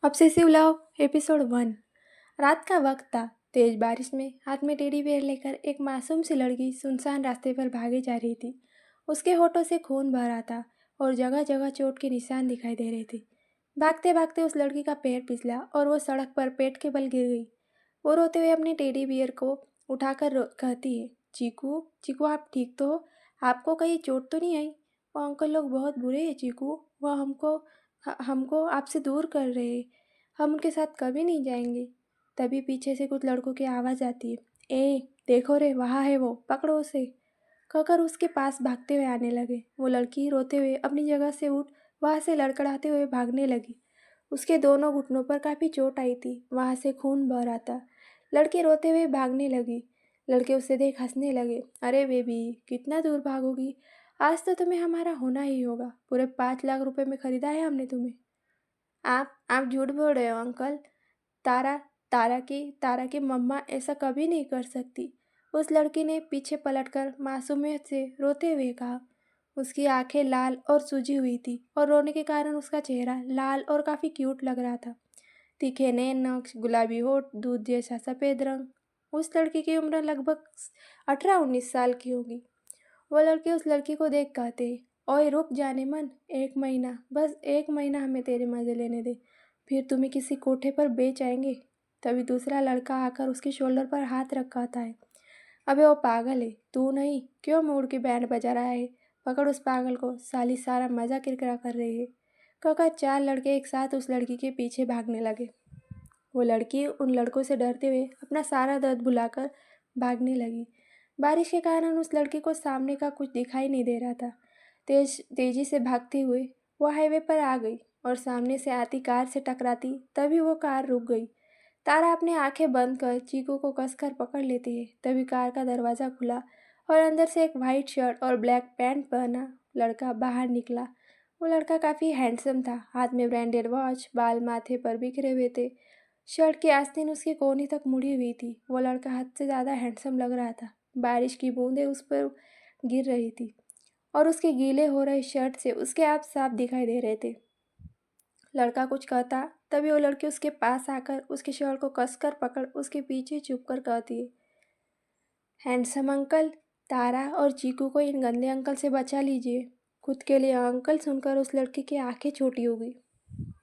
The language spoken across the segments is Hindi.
Obsessive love episode 1। रात का वक्त था। तेज बारिश में हाथ में टेडी बेयर लेकर एक मासूम सी लड़की सुनसान रास्ते पर भागे जा रही थी। उसके होठों से खून बह रहा था और जगह जगह चोट के निशान दिखाई दे रहे थे। भागते भागते उस लड़की का पैर फिसला और वो सड़क पर पेट के बल गिर गई। वो रोते हुए अपने टेडी बियर को उठाकर कहती है, चीकू चीकू आप ठीक तो हो? आपको कहीं चोट तो नहीं आई? वो अंकल लोग बहुत बुरे हैं चीकू। वह हमको आपसे दूर कर रहे हैं। हम उनके साथ कभी नहीं जाएंगे। तभी पीछे से कुछ लड़कों की आवाज़ आती है, ए देखो रे वहाँ है वो, पकड़ो उसे। कहकर उसके पास भागते हुए आने लगे। वो लड़की रोते हुए अपनी जगह से उठ वहाँ से लड़खड़ाते हुए भागने लगी। उसके दोनों घुटनों पर काफ़ी चोट आई थी, वहाँ से खून बह रहा था। लड़की रोते हुए भागने लगी। लड़के उसे देख हंसने लगे, अरे बेबी कितना दूर भागोगी? आज तो तुम्हें हमारा होना ही होगा। पूरे 5 लाख रुपए में खरीदा है हमने तुम्हें। आप झूठ बोल रहे हो अंकल। तारा तारा की मम्मा ऐसा कभी नहीं कर सकती। उस लड़की ने पीछे पलटकर मासूमियत से रोते हुए कहा। उसकी आंखें लाल और सूजी हुई थी और रोने के कारण उसका चेहरा लाल और काफ़ी क्यूट लग रहा था। तीखे नैन नक्श, गुलाबी होठ, दूध जैसा सफ़ेद रंग। उस लड़की की उम्र लगभग 18-19 साल की होगी। वो लड़के उस लड़की को देख कहते, ओए रुक जाने मन, 1 महीना, बस 1 महीना हमें तेरे मज़े लेने दे, फिर तुम्हें किसी कोठे पर बेच आएंगे। तभी दूसरा लड़का आकर उसके शोल्डर पर हाथ रख कहता है, अबे वो पागल है, तू नहीं, क्यों मूड की बैंड बजा रहा है? पकड़ उस पागल को, साली सारा मज़ा किरकिरा कर रही है। कहकर 4 लड़के एक साथ उस लड़की के पीछे भागने लगे। वो लड़की उन लड़कों से डरते हुए अपना सारा दर्द भुलाकर भागने लगी। बारिश के कारण उस लड़की को सामने का कुछ दिखाई नहीं दे रहा था। तेजी से भागते हुए वो हाईवे पर आ गई और सामने से आती कार से टकराती तभी वो कार रुक गई। तारा अपनी आंखें बंद कर चीकू को कसकर पकड़ लेती है। तभी कार का दरवाज़ा खुला और अंदर से एक वाइट शर्ट और ब्लैक पैंट पहना लड़का बाहर निकला। वो लड़का काफ़ी हैंडसम था। हाथ में ब्रांडेड वॉच, बाल माथे पर बिखरे हुए थे। शर्ट की आस्तीन उसकी कोहनी तक मुड़ी हुई थी। वो लड़का हद से ज़्यादा हैंडसम लग रहा था। बारिश की बूंदें उस पर गिर रही थी और उसके गीले हो रहे शर्ट से उसके आप साफ दिखाई दे रहे थे। लड़का कुछ कहता तभी वो लड़की उसके पास आकर उसके शर्ट को कसकर पकड़ उसके पीछे चुप कर कहती है, हैंडसम अंकल, तारा और चीकू को इन गंदे अंकल से बचा लीजिए। खुद के लिए अंकल सुनकर उस लड़की की आंखें छोटी हो गई।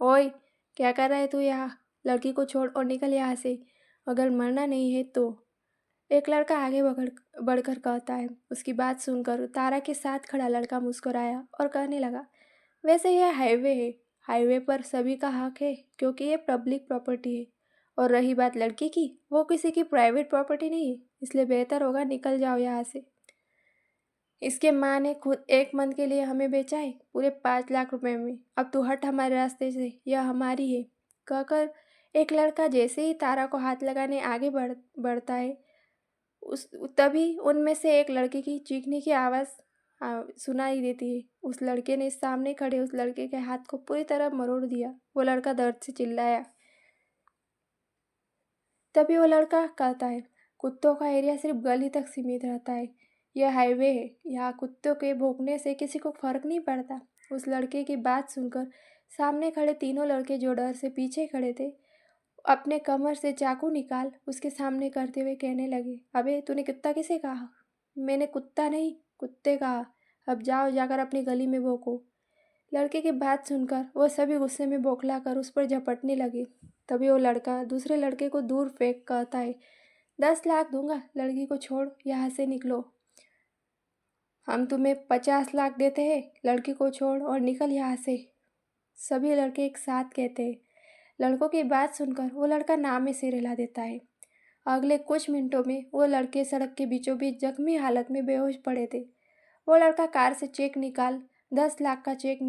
ओए क्या कर रहा है तू यहाँ? लड़की को छोड़ और निकल यहाँ से, अगर मरना नहीं है तो। एक लड़का आगे बढ़कर कहता है। उसकी बात सुनकर तारा के साथ खड़ा लड़का मुस्कुराया और कहने लगा, वैसे यह हाईवे है, हाईवे पर सभी का हक है क्योंकि ये पब्लिक प्रॉपर्टी है। और रही बात लड़की की, वो किसी की प्राइवेट प्रॉपर्टी नहीं है, इसलिए बेहतर होगा निकल जाओ यहाँ से। इसके माँ ने खुद 1 मंथ के लिए हमें बेचा है, पूरे 5 लाख रुपए में। अब तू हट हमारे रास्ते से, यह हमारी है। कहकर एक लड़का जैसे ही तारा को हाथ लगाने आगे बढ़ता है, उस तभी उनमें से एक लड़के की चीखने की आवाज़ सुनाई देती है। उस लड़के ने सामने खड़े उस लड़के के हाथ को पूरी तरह मरोड़ दिया। वो लड़का दर्द से चिल्लाया। तभी वो लड़का कहता है, कुत्तों का एरिया सिर्फ गली तक सीमित रहता है, यह हाईवे है, यहाँ कुत्तों के भौंकने से किसी को फर्क नहीं पड़ता। उस लड़के की बात सुनकर सामने खड़े तीनों लड़के जो डर से पीछे खड़े थे, अपने कमर से चाकू निकाल उसके सामने करते हुए कहने लगे, अबे तूने कुत्ता किसे कहा? मैंने कुत्ता नहीं, कुत्ते कहा। अब जाओ जाकर अपनी गली में भौंको। लड़के की बात सुनकर वो सभी गुस्से में बौखला कर उस पर झपटने लगे। तभी वो लड़का दूसरे लड़के को दूर फेंक कहता है, 10 लाख दूंगा, लड़की को छोड़, यहाँ से निकलो। हम तुम्हें 50 लाख देते हैं, लड़की को छोड़ और निकल यहाँ से। सभी लड़के एक साथ कहते हैं। लड़कों की बात सुनकर वो लड़का नाम में सिर हिला देता है। अगले कुछ मिनटों में वो लड़के सड़क के बीचों बीच जख्मी हालत में बेहोश पड़े थे। वो लड़का कार से चेक निकाल 10 लाख का चेक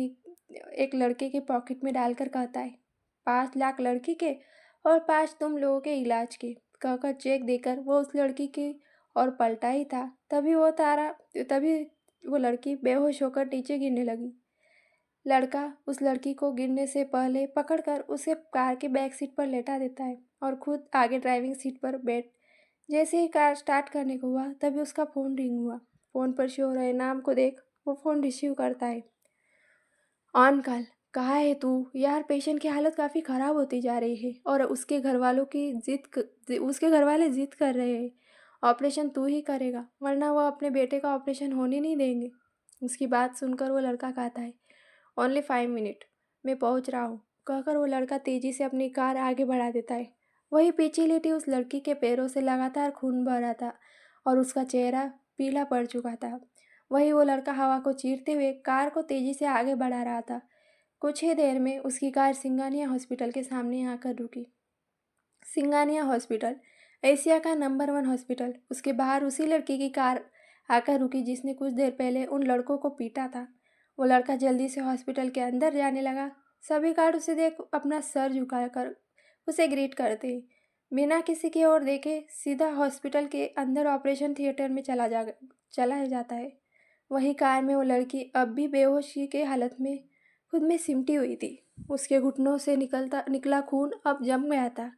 एक लड़के के पॉकेट में डालकर कहता है, 5 लाख लड़की के और 5 तुम लोगों के इलाज के। कहकर चेक देकर वो उस लड़की की और पलटा ही था तभी वो लड़की बेहोश होकर नीचे गिरने लगी। लड़का उस लड़की को गिरने से पहले पकड़कर उसे कार के बैक सीट पर लेटा देता है और खुद आगे ड्राइविंग सीट पर बैठ। जैसे ही कार स्टार्ट करने को हुआ तभी उसका फ़ोन रिंग हुआ। फ़ोन पर शो हो रहे नाम को देख वो फ़ोन रिसीव करता है। On call. कहाँ है तू? यार पेशेंट की हालत काफ़ी ख़राब होती जा रही है और उसके घर वाले ज़िद कर रहे हैं। ऑपरेशन तू ही करेगा, वरना वो अपने बेटे का ऑपरेशन होने नहीं देंगे। उसकी बात सुनकर वो लड़का कहता है, ओनली 5 मिनट, मैं पहुंच रहा हूँ। कहकर वो लड़का तेज़ी से अपनी कार आगे बढ़ा देता है। वहीं पीछे लेटी उस लड़की के पैरों से लगातार खून बह रहा था और उसका चेहरा पीला पड़ चुका था। वहीं वो लड़का हवा को चीरते हुए कार को तेज़ी से आगे बढ़ा रहा था। कुछ ही देर में उसकी कार सिंगानिया हॉस्पिटल के सामने आकर रुकी। सिंगानिया हॉस्पिटल एशिया का नंबर 1 हॉस्पिटल। उसके बाहर उसी लड़की की कार आकर रुकी जिसने कुछ देर पहले उन लड़कों को पीटा था। वो लड़का जल्दी से हॉस्पिटल के अंदर जाने लगा। सभी गार्ड उसे देख अपना सर झुकाकर उसे ग्रीट करते। बिना किसी की ओर देखे सीधा हॉस्पिटल के अंदर ऑपरेशन थिएटर में चला जाता है। वही कार में वो लड़की अब भी बेहोशी के हालत में खुद में सिमटी हुई थी। उसके घुटनों से निकला खून अब जम गया था।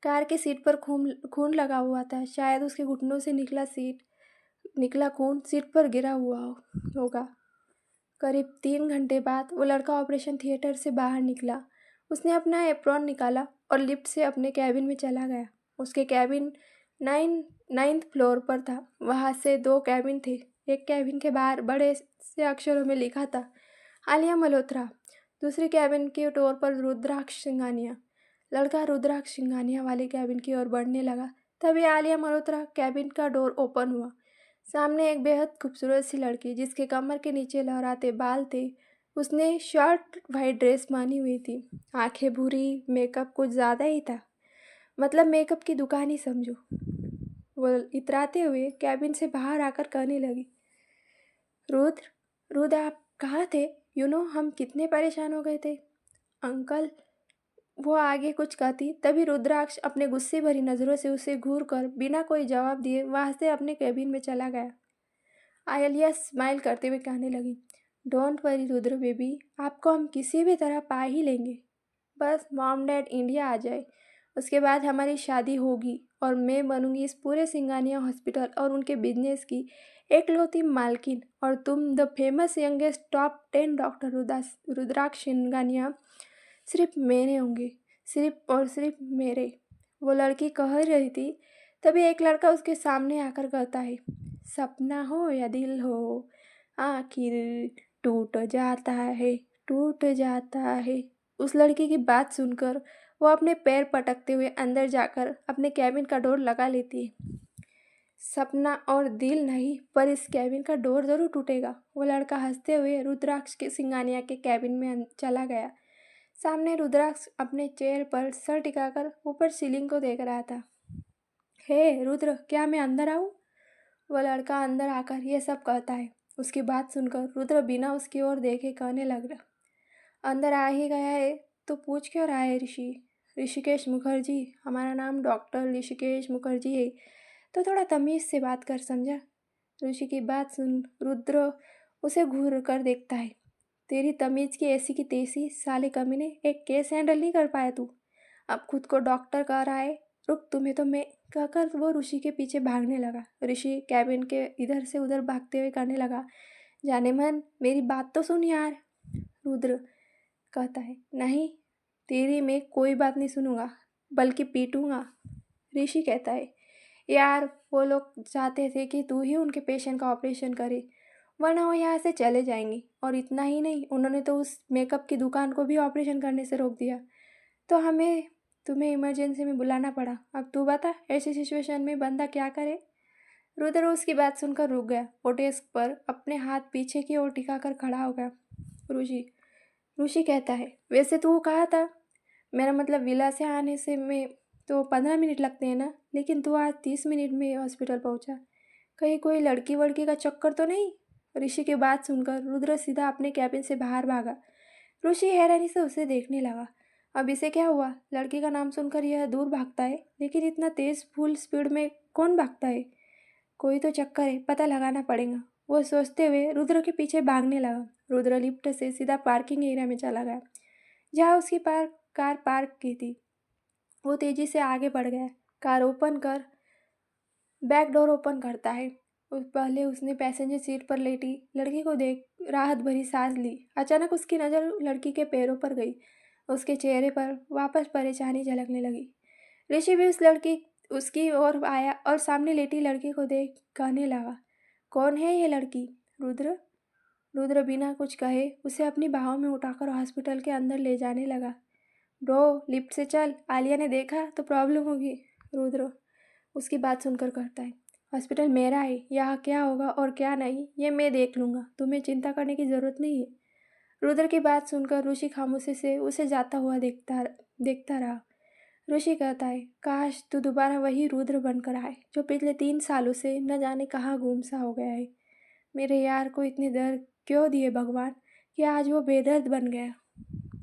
कार के सीट पर खून खून लगा हुआ था। शायद उसके घुटनों से निकला खून सीट पर गिरा हुआ होगा। करीब 3 घंटे बाद वो लड़का ऑपरेशन थिएटर से बाहर निकला। उसने अपना एप्रॉन निकाला और लिफ्ट से अपने कैबिन में चला गया। उसके कैबिन 9th फ्लोर पर था। वहाँ से 2 कैबिन थे। एक कैबिन के बाहर बड़े से अक्षरों में लिखा था, आलिया मल्होत्रा। दूसरी कैबिन के डोर पर रुद्राक्ष सिंघानिया। लड़का रुद्राक्ष सिंघानिया वाले कैबिन की ओर बढ़ने लगा। तभी आलिया मल्होत्रा कैबिन का डोर ओपन हुआ। सामने एक बेहद खूबसूरत सी लड़की, जिसके कमर के नीचे लहराते बाल थे। उसने शॉर्ट वाइट ड्रेस पहनी हुई थी। आंखें भूरी, मेकअप कुछ ज़्यादा ही था, मतलब मेकअप की दुकान ही समझो। वो इतराते हुए कैबिन से बाहर आकर कहने लगी, रुद्र आप कहाँ थे? हम कितने परेशान हो गए थे। अंकल, वो आगे कुछ कहती, तभी रुद्राक्ष अपने गुस्से भरी नज़रों से उसे घूर कर बिना कोई जवाब दिए वहाँ से अपने कैबिन में चला गया। आलिया स्माइल करते हुए कहने लगी, डोंट वरी रुद्र बेबी, आपको हम किसी भी तरह पा ही लेंगे। बस मॉम डैड इंडिया आ जाए, उसके बाद हमारी शादी होगी और मैं बनूंगी इस पूरे सिंगानिया हॉस्पिटल और उनके बिजनेस की एकलौती मालकिन, और तुम the famous youngest top 10 doctor Rudraksh Singhania सिर्फ मेरे होंगे, सिर्फ और सिर्फ मेरे। वो लड़की कह रही थी, तभी एक लड़का उसके सामने आकर कहता है, सपना हो या दिल हो, आखिर टूट जाता है, टूट जाता है। उस लड़की की बात सुनकर वो अपने पैर पटकते हुए अंदर जाकर अपने कैबिन का डोर लगा लेती है। सपना और दिल नहीं, पर इस कैबिन का डोर जरूर टूटेगा। वो लड़का हंसते हुए रुद्राक्ष के सिंगानिया के कैबिन में चला गया। सामने रुद्राक्ष अपने चेयर पर सर टिकाकर ऊपर सीलिंग को देख रहा था। हे रुद्र, क्या मैं अंदर आऊँ? वह लड़का अंदर आकर यह सब कहता है। उसकी बात सुनकर रुद्र बिना उसकी ओर देखे कहने लग रहा, अंदर आ ही गया है तो पूछ क्यों रहा है? ऋषिकेश मुखर्जी, हमारा नाम डॉक्टर ऋषिकेश मुखर्जी है, तो थोड़ा तमीज़ से बात कर, समझा? ऋषि की बात सुन रुद्र उसे घूर कर देखता है। तेरी तमीज़ की ऐसी की तैसी, साले कमीने, एक केस हैंडल नहीं कर पाया तू, अब खुद को डॉक्टर कह रहा है। रुक, तुम्हें तो मैं, कहकर वो ऋषि के पीछे भागने लगा। ऋषि कैबिन के इधर से उधर भागते हुए कहने लगा, जाने मन, मेरी बात तो सुन यार। रुद्र कहता है, नहीं, तेरी मैं कोई बात नहीं सुनूंगा, बल्कि पीटूंगा। ऋषि कहता है, यार वो लोग चाहते थे कि तू ही उनके पेशेंट का ऑपरेशन करे, वरना वो यहाँ से चले जाएंगे। और इतना ही नहीं, उन्होंने तो उस मेकअप की दुकान को भी ऑपरेशन करने से रोक दिया, तो तुम्हें इमरजेंसी में बुलाना पड़ा। अब तू बता, ऐसी सिचुएशन में बंदा क्या करे? रुद्र उसकी बात सुनकर रुक गया। वो डेस्क पर अपने हाथ पीछे की ओर टिकाकर खड़ा हो गया। ऋषि ऋषि कहता है, वैसे तू कहा था, मेरा मतलब विला से आने से में तो 15 मिनट लगते हैं ना, लेकिन तू आज 30 मिनट में हॉस्पिटल पहुंचा। कहीं कोई लड़की वड़की का चक्कर तो नहीं? ऋषि की बात सुनकर रुद्र सीधा अपने कैबिन से बाहर भागा। ऋषि हैरानी से उसे देखने लगा। अब इसे क्या हुआ? लड़की का नाम सुनकर यह दूर भागता है, लेकिन इतना तेज फुल स्पीड में कौन भागता है? कोई तो चक्कर है, पता लगाना पड़ेगा। वो सोचते हुए रुद्र के पीछे भागने लगा। रुद्र लिफ्ट से सीधा पार्किंग एरिया में चला गया, जहाँ उसकी कार पार्क की थी। वो तेजी से आगे बढ़ गया। कार ओपन कर बैक डोर ओपन करता है। पहले उसने पैसेंजर सीट पर लेटी लड़की को देख राहत भरी सांस ली। अचानक उसकी नज़र लड़की के पैरों पर गई। उसके चेहरे पर वापस परेशानी झलकने लगी। ऋषि भी उसकी ओर आया और सामने लेटी लड़की को देख कहने लगा, कौन है ये लड़की? रुद्र। रुद्र बिना कुछ कहे उसे अपनी बाहों में उठाकर हॉस्पिटल के अंदर ले जाने लगा। ब्रो, लिफ्ट से चल, आलिया ने देखा तो प्रॉब्लम होगी। रुद्र उसकी बात सुनकर कहता है, हॉस्पिटल मेरा है, यहाँ क्या होगा और क्या नहीं ये मैं देख लूँगा, तुम्हें चिंता करने की ज़रूरत नहीं है। रुद्र की बात सुनकर ऋषि खामोशी से उसे जाता हुआ देखता रहा। ऋषि कहता है, काश तू दोबारा वही रुद्र बनकर आए जो पिछले 3 सालों से न जाने कहाँ गुम सा हो गया है। मेरे यार को इतने दर्द क्यों दिए भगवान कि आज वो बेदर्द बन गया।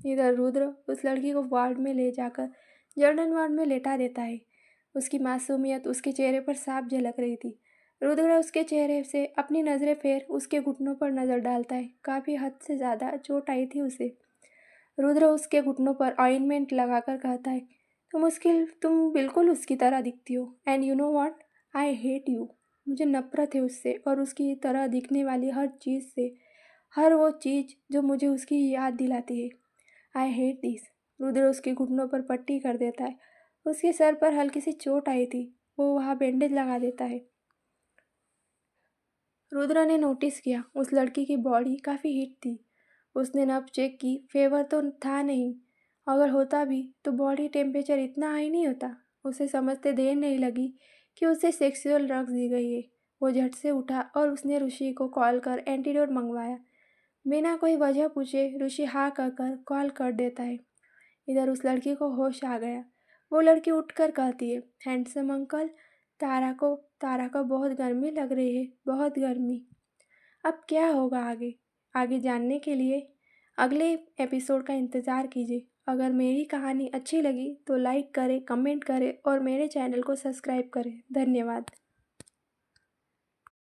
इधर रुद्र उस लड़की को वार्ड में ले जाकर जनरल वार्ड में लेटा देता है। उसकी मासूमियत उसके चेहरे पर साफ झलक रही थी। रुद्र उसके चेहरे से अपनी नज़रें फेर उसके घुटनों पर नज़र डालता है। काफ़ी हद से ज़्यादा चोट आई थी उसे। रुद्र उसके घुटनों पर ऑइंटमेंट लगाकर कहता है, तुम बिल्कुल उसकी तरह दिखती हो। And you know what, I hate you. मुझे नफरत है उससे और उसकी तरह दिखने वाली हर चीज़ से, हर वो चीज़ जो मुझे उसकी याद दिलाती है। I hate this. रुद्र उसके घुटनों पर पट्टी कर देता है। उसके सर पर हल्की सी चोट आई थी, वो वहाँ बैंडेज लगा देता है। रुद्र ने नोटिस किया उस लड़की की बॉडी काफ़ी हीट थी। उसने नब्ज चेक की, फेवर तो था नहीं, अगर होता भी तो बॉडी टेम्परेचर इतना हाई नहीं होता। उसे समझते देर नहीं लगी कि उसे सेक्सुअल ड्रग्स दी गई है। वो झट से उठा और उसने ऋषि को कॉल कर एंटीडोट मंगवाया। बिना कोई वजह पूछे ऋषि हाँ कहकर कॉल कर देता है। इधर उस लड़की को होश आ गया। वो लड़की उठकर कहती है, हैंडसम अंकल, तारा को बहुत गर्मी लग रही है, बहुत गर्मी। अब क्या होगा आगे आगे जानने के लिए अगले एपिसोड का इंतज़ार कीजिए। अगर मेरी कहानी अच्छी लगी तो लाइक करें, कमेंट करें और मेरे चैनल को सब्सक्राइब करें। धन्यवाद।